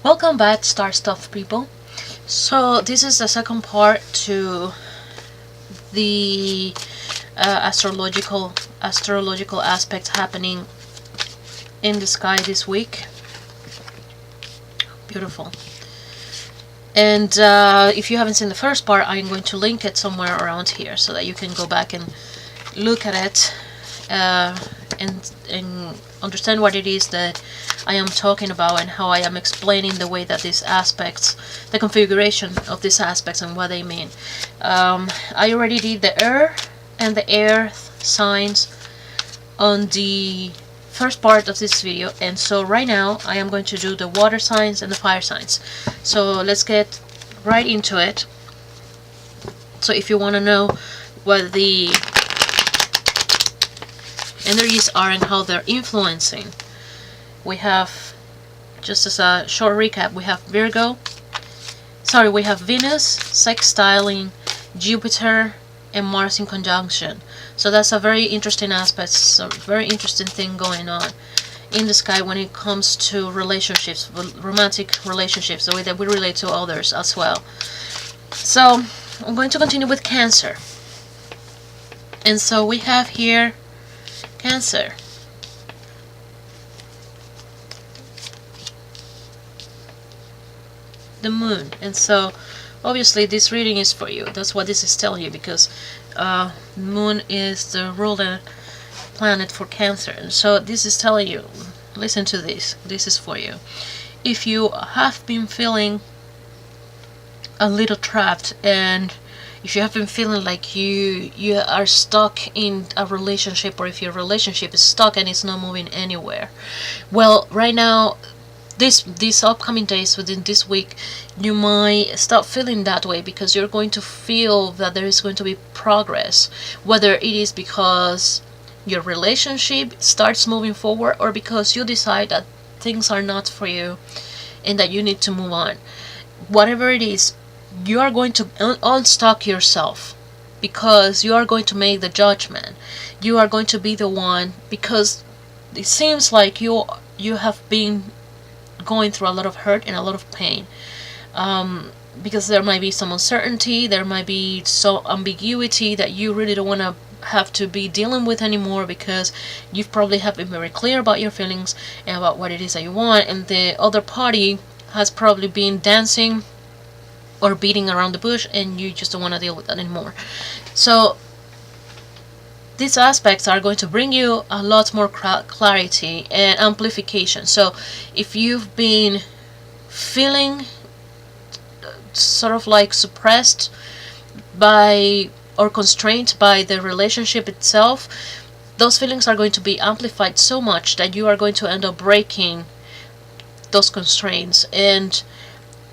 Welcome back, Star Stuff people. So this is the second part to the astrological aspects happening in the sky this week. Beautiful. And if you haven't seen the first part, I'm going to link it somewhere around here so that you can go back and look at it and understand what it is that I am talking about and how I am explaining the way that these aspects, the configuration of these aspects and what they mean. I already did the air and the earth signs on the first part of this video, and so right now I am going to do the water signs and the fire signs. So let's get right into it. So if you want to know what the energies are and how they're influencing, we have, just as a short recap, we have we have Venus sextiling Jupiter and Mars in conjunction. So that's a very interesting aspect, so very interesting thing going on in the sky when it comes to relationships, romantic relationships, the way that we relate to others as well. So I'm going to continue with Cancer. And so we have here Cancer. The moon. And so obviously this reading is for you. That's what this is telling you, because moon is the ruler planet for Cancer. And so this is telling you, listen to this. This is for you. If you have been feeling a little trapped, and if you have been feeling like you are stuck in a relationship, or if your relationship is stuck and it's not moving anywhere, well, right now, these upcoming days, within this week, you might stop feeling that way, because you're going to feel that there is going to be progress, whether it is because your relationship starts moving forward, or because you decide that things are not for you and that you need to move on. Whatever it is, you are going to unstuck yourself, because you are going to make the judgment. You are going to be the one, because it seems like you have been going through a lot of hurt and a lot of pain, because there might be some uncertainty, there might be some ambiguity that you really don't want to have to be dealing with anymore, because you probably have been very clear about your feelings and about what it is that you want, and the other party has probably been dancing or beating around the bush, and you just don't want to deal with that anymore. So these aspects are going to bring you a lot more clarity and amplification. So if you've been feeling sort of like suppressed by or constrained by the relationship itself, those feelings are going to be amplified so much that you are going to end up breaking those constraints, and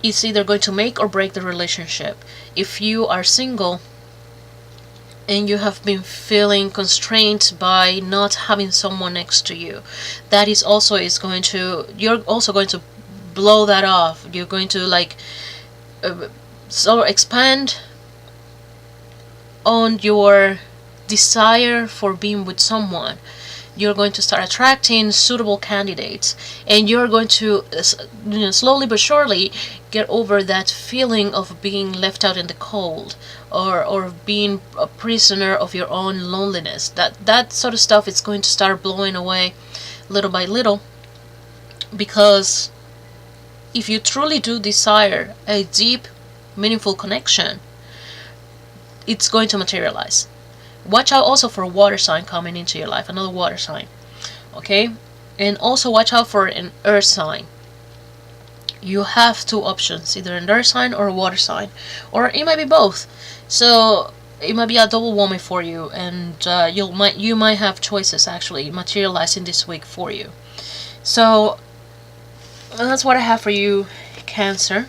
it's either going to make or break the relationship. If you are single and you have been feeling constrained by not having someone next to you, that is also you're also going to blow that off. You're going to so expand on your desire for being with someone. You're going to start attracting suitable candidates, and you're going to slowly but surely get over that feeling of being left out in the cold, or being a prisoner of your own loneliness. That sort of stuff is going to start blowing away little by little, because if you truly do desire a deep, meaningful connection, it's going to materialize. Watch out also for a water sign coming into your life, another water sign, okay? And also watch out for an earth sign. You have two options, either an earth sign or a water sign, or it might be both. So it might be a double whammy for you, and you might have choices actually materializing this week for you. So that's what I have for you, Cancer.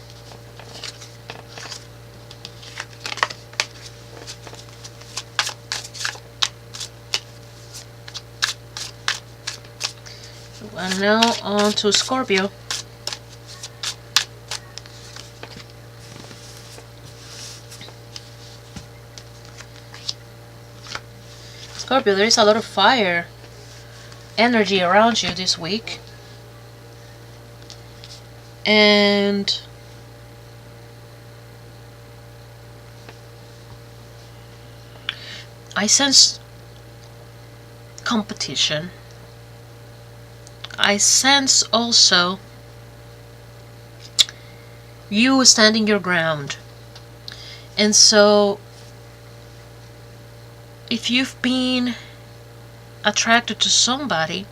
And now on to Scorpio. Scorpio, there is a lot of fire energy around you this week. And I sense competition. I sense also you standing your ground. And so if you've been attracted to somebody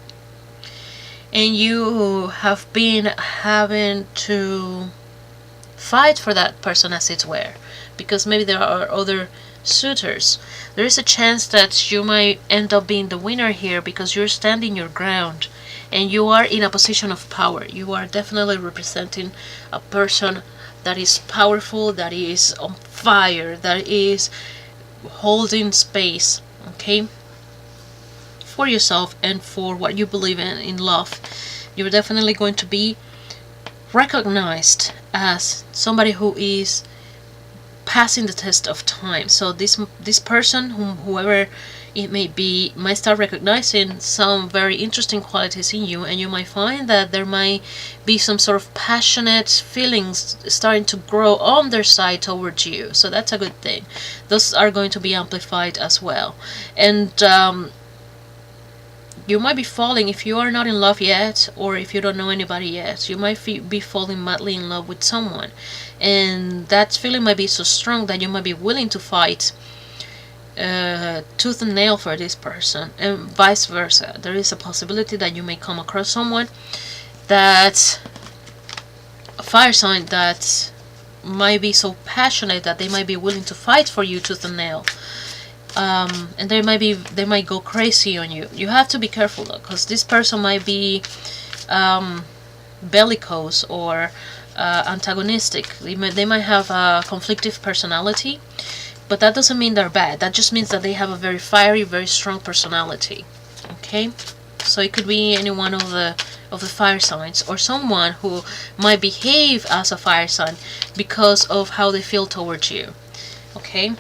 and you have been having to fight for that person, as it were, because maybe there are other suitors, there is a chance that you might end up being the winner here because you're standing your ground and you are in a position of power. You are definitely representing a person that is powerful, that is on fire, that is holding space, okay, for yourself and for what you believe in love. You're definitely going to be recognized as somebody who is passing the test of time. So this person, whoever it may be, might start recognizing some very interesting qualities in you, and you might find that there might be some sort of passionate feelings starting to grow on their side towards you. So that's a good thing. Those are going to be amplified as well. And you might be falling, if you are not in love yet, or if you don't know anybody yet, you might be falling madly in love with someone, and that feeling might be so strong that you might be willing to fight tooth and nail for this person, and vice versa. There is a possibility that you may come across someone that, a fire sign, that might be so passionate that they might be willing to fight for you tooth and nail. And they might go crazy on you. You have to be careful though, because this person might be bellicose or antagonistic. They might have a conflictive personality, but that doesn't mean they're bad. That just means that they have a very fiery, very strong personality. Okay, so it could be any one of the fire signs, or someone who might behave as a fire sign because of how they feel towards you. Okay.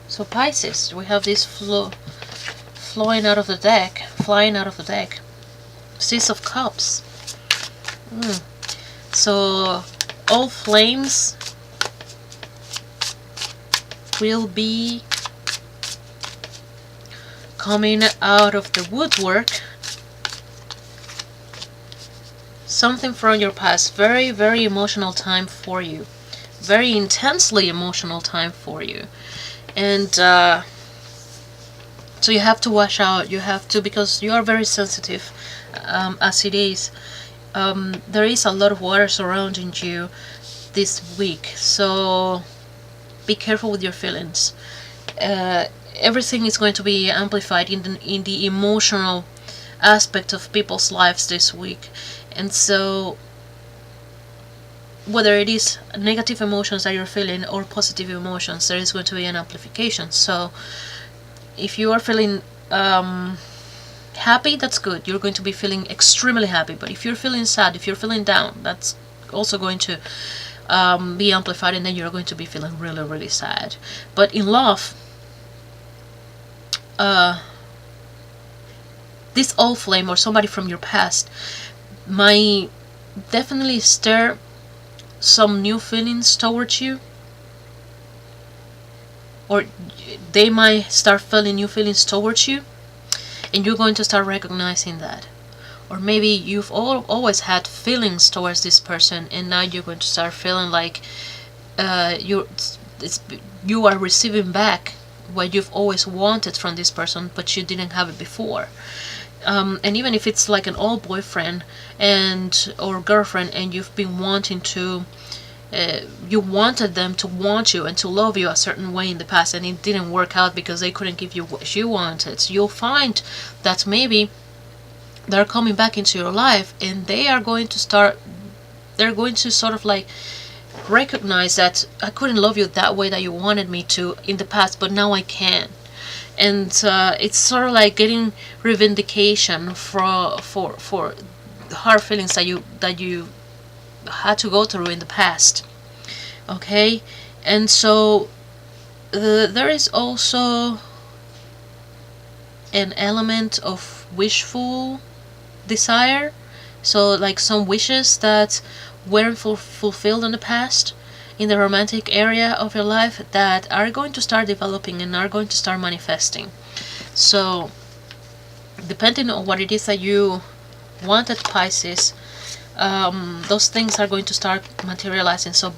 So Pisces, we have this flying out of the deck. Six of Cups. So all flames will be coming out of the woodwork. Something from your past. Very, very emotional time for you. Very intensely emotional time for you. And so you have to watch out. You have to, because you are very sensitive, as it is. There is a lot of water surrounding you this week, so be careful with your feelings. Everything is going to be amplified in the emotional aspect of people's lives this week, and so whether it is negative emotions that you're feeling or positive emotions, there is going to be an amplification. So if you are feeling happy, that's good. You're going to be feeling extremely happy. But if you're feeling sad, if you're feeling down, that's also going to be amplified, and then you're going to be feeling really, really sad. But in love, this old flame or somebody from your past might definitely stir some new feelings towards you, or they might start feeling new feelings towards you, and you're going to start recognizing that. Or maybe you've always had feelings towards this person, and now you're going to start feeling like you are receiving back what you've always wanted from this person, but you didn't have it before. And even if it's like an old boyfriend or girlfriend, and you've been wanting to, you wanted them to want you and to love you a certain way in the past, and it didn't work out because they couldn't give you what you wanted. You'll find that maybe they're coming back into your life, and they're going to sort of like recognize that I couldn't love you that way that you wanted me to in the past, but now I can. And it's sort of like getting revindication for the hard feelings that you had to go through in the past. Okay, and so there is also an element of wishful desire, so like some wishes that weren't fulfilled in the past in the romantic area of your life that are going to start developing and are going to start manifesting. So depending on what it is that you wanted, Pisces, those things are going to start materializing. So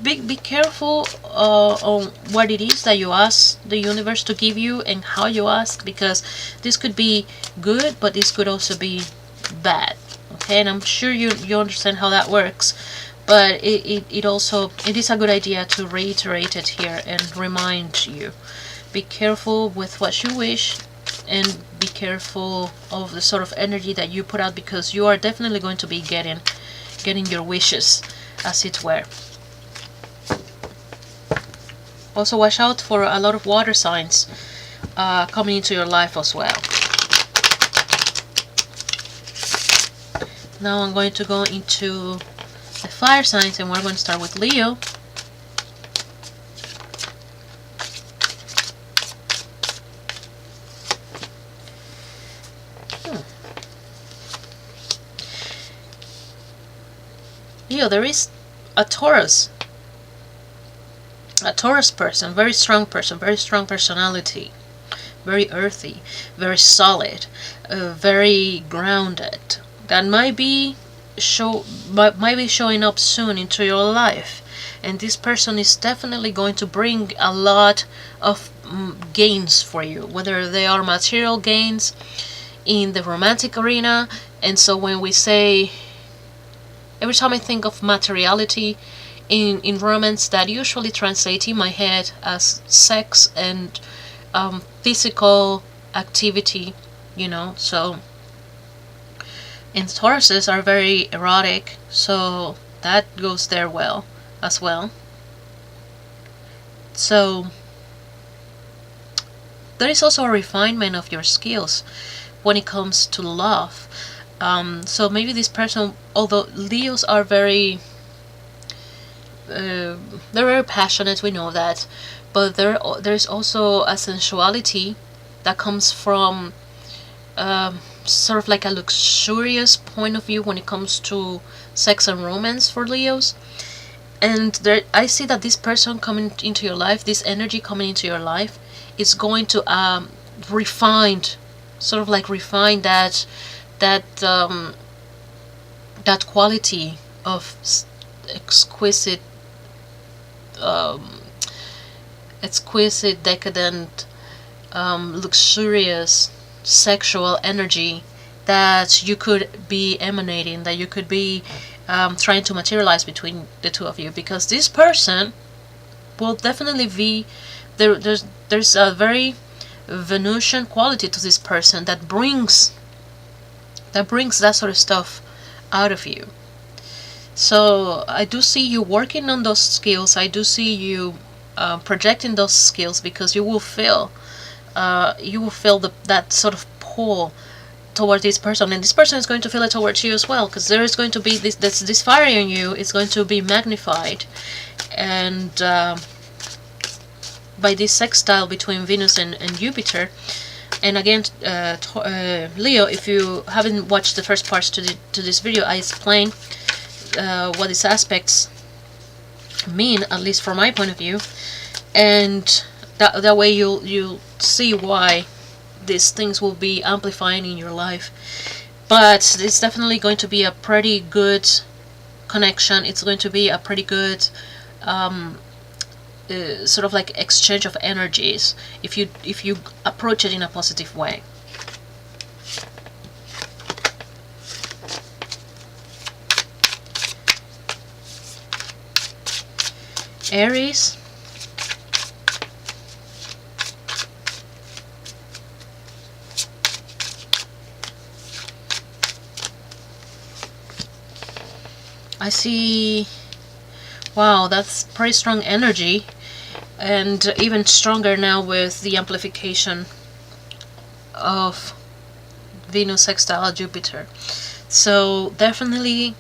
be careful on what it is that you ask the universe to give you and how you ask, because this could be good, but this could also be bad. Okay, and I'm sure you understand how that works, but it is a good idea to reiterate it here and remind you. Be careful with what you wish, and be careful of the sort of energy that you put out, because you are definitely going to be getting your wishes, as it were. Also watch out for a lot of water signs coming into your life as well. Now I'm going to go into the fire signs, and we're going to start with Leo. Leo, there is a Taurus person, very strong personality, very earthy, very solid, very grounded, that might be showing up soon into your life. And this person is definitely going to bring a lot of gains for you, whether they are material gains in the romantic arena. And so when we say, every time I think of materiality in romance, that usually translates in my head as sex and physical activity, so. And Tauruses are very erotic, so that goes there well as well. So there is also a refinement of your skills when it comes to love. So maybe this person, although Leos are they're very passionate, we know that, but there's also a sensuality that comes from sort of like a luxurious point of view when it comes to sex and romance for Leos. And I see that this person coming into your life, this energy coming into your life, is going to refine that quality of exquisite, decadent, luxurious sexual energy that you could be emanating, that you could be trying to materialize between the two of you, because this person will definitely be there's a very Venusian quality to this person that brings that sort of stuff out of you. So I do see you working on those skills. I do see you projecting those skills, because you will feel that sort of pull towards this person, and this person is going to feel it towards you as well, because there is going to be this fire in you is going to be magnified, and by this sextile between Venus and Jupiter. And again, Leo, if you haven't watched the first parts to this video, I explain what these aspects mean, at least from my point of view, and that way you'll see why these things will be amplifying in your life. But it's definitely going to be a pretty good connection. It's going to be a pretty good sort of like exchange of energies if you approach it in a positive way. Aries. I see, wow, that's pretty strong energy, and even stronger now with the amplification of Venus sextile Jupiter. So definitely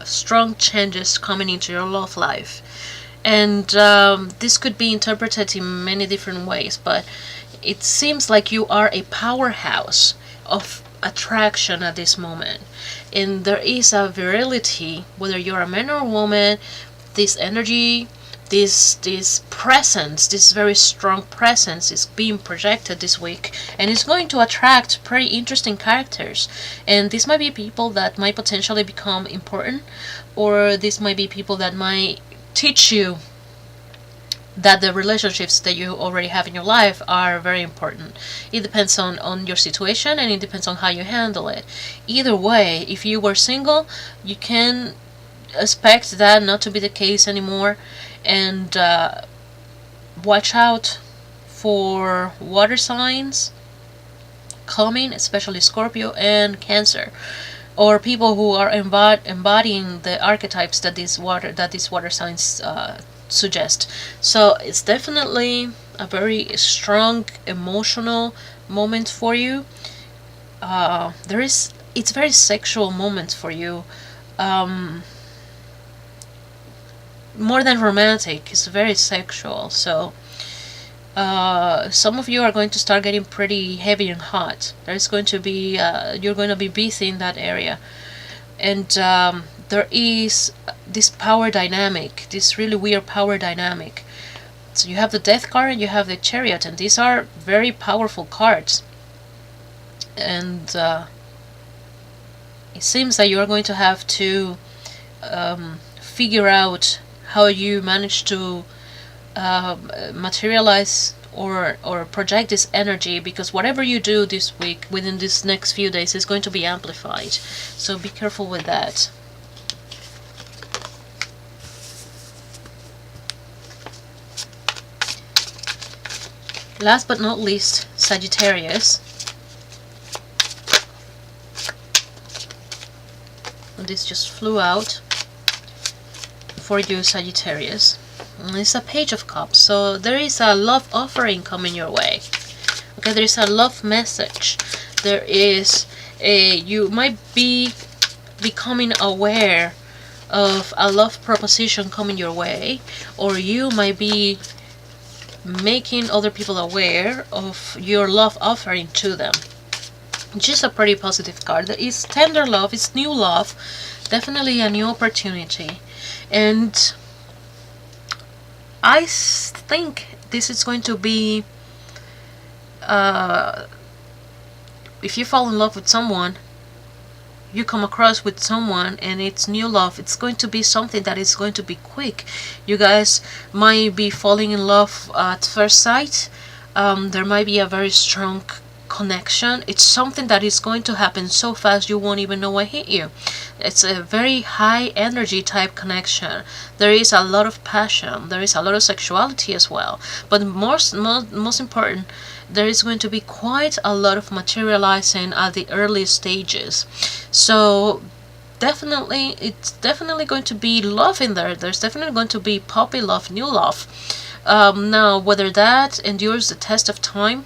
strong changes coming into your love life. And this could be interpreted in many different ways, but it seems like you are a powerhouse of attraction at this moment, and there is a virility, whether you're a man or a woman. This energy, this presence, this very strong presence is being projected this week, and it's going to attract pretty interesting characters. And this might be people that might potentially become important, or this might be people that might teach you that the relationships that you already have in your life are very important. It depends on your situation, and it depends on how you handle it. Either way, if you were single, you can expect that not to be the case anymore, and watch out for water signs coming, especially Scorpio and Cancer, or people who are embodying the archetypes that these water signs suggest. So it's definitely a very strong emotional moment for you. It's very sexual moment for you. More than romantic, it's very sexual. So some of you are going to start getting pretty heavy and hot. There's going to be you're going to be busy in that area, and there is this power dynamic, this really weird power dynamic. So you have the Death card and you have the Chariot, and these are very powerful cards. And it seems that you are going to have to figure out how you manage to materialize or project this energy, because whatever you do this week, within this next few days, is going to be amplified. So be careful with that. Last but not least, Sagittarius. And this just flew out for you, Sagittarius. And it's a Page of Cups, so there is a love offering coming your way. Okay, there is a love message. There is you might be becoming aware of a love proposition coming your way, or you might be making other people aware of your love offering to them. Just a pretty positive card. It's tender love, it's new love, definitely a new opportunity. And I think this is going to be if you fall in love with someone, you come across with someone and it's new love, it's going to be something that is going to be quick. You guys might be falling in love at first sight. There might be a very strong connection. It's something that is going to happen so fast you won't even know what hit you. It's a very high energy type connection. There is a lot of passion, there is a lot of sexuality as well, but most important, there is going to be quite a lot of materializing at the early stages. So definitely, it's definitely going to be love in there. There's definitely going to be puppy love, new love. Now, whether that endures the test of time,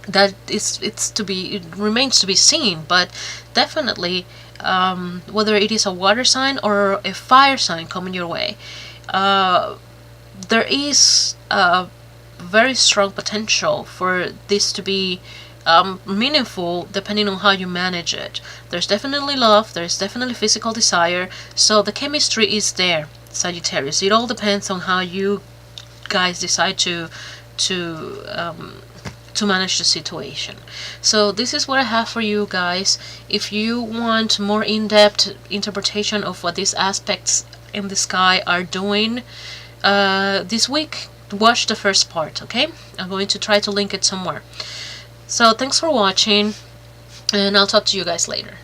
that it remains to be seen. But definitely, whether it is a water sign or a fire sign coming your way, there is very strong potential for this to be meaningful, depending on how you manage it. There's definitely love, there's definitely physical desire, so the chemistry is there, Sagittarius. It all depends on how you guys decide to manage the situation. So this is what I have for you guys. If you want more in-depth interpretation of what these aspects in the sky are doing this week, watch the first part, okay? I'm going to try to link it somewhere. So thanks for watching, and I'll talk to you guys later.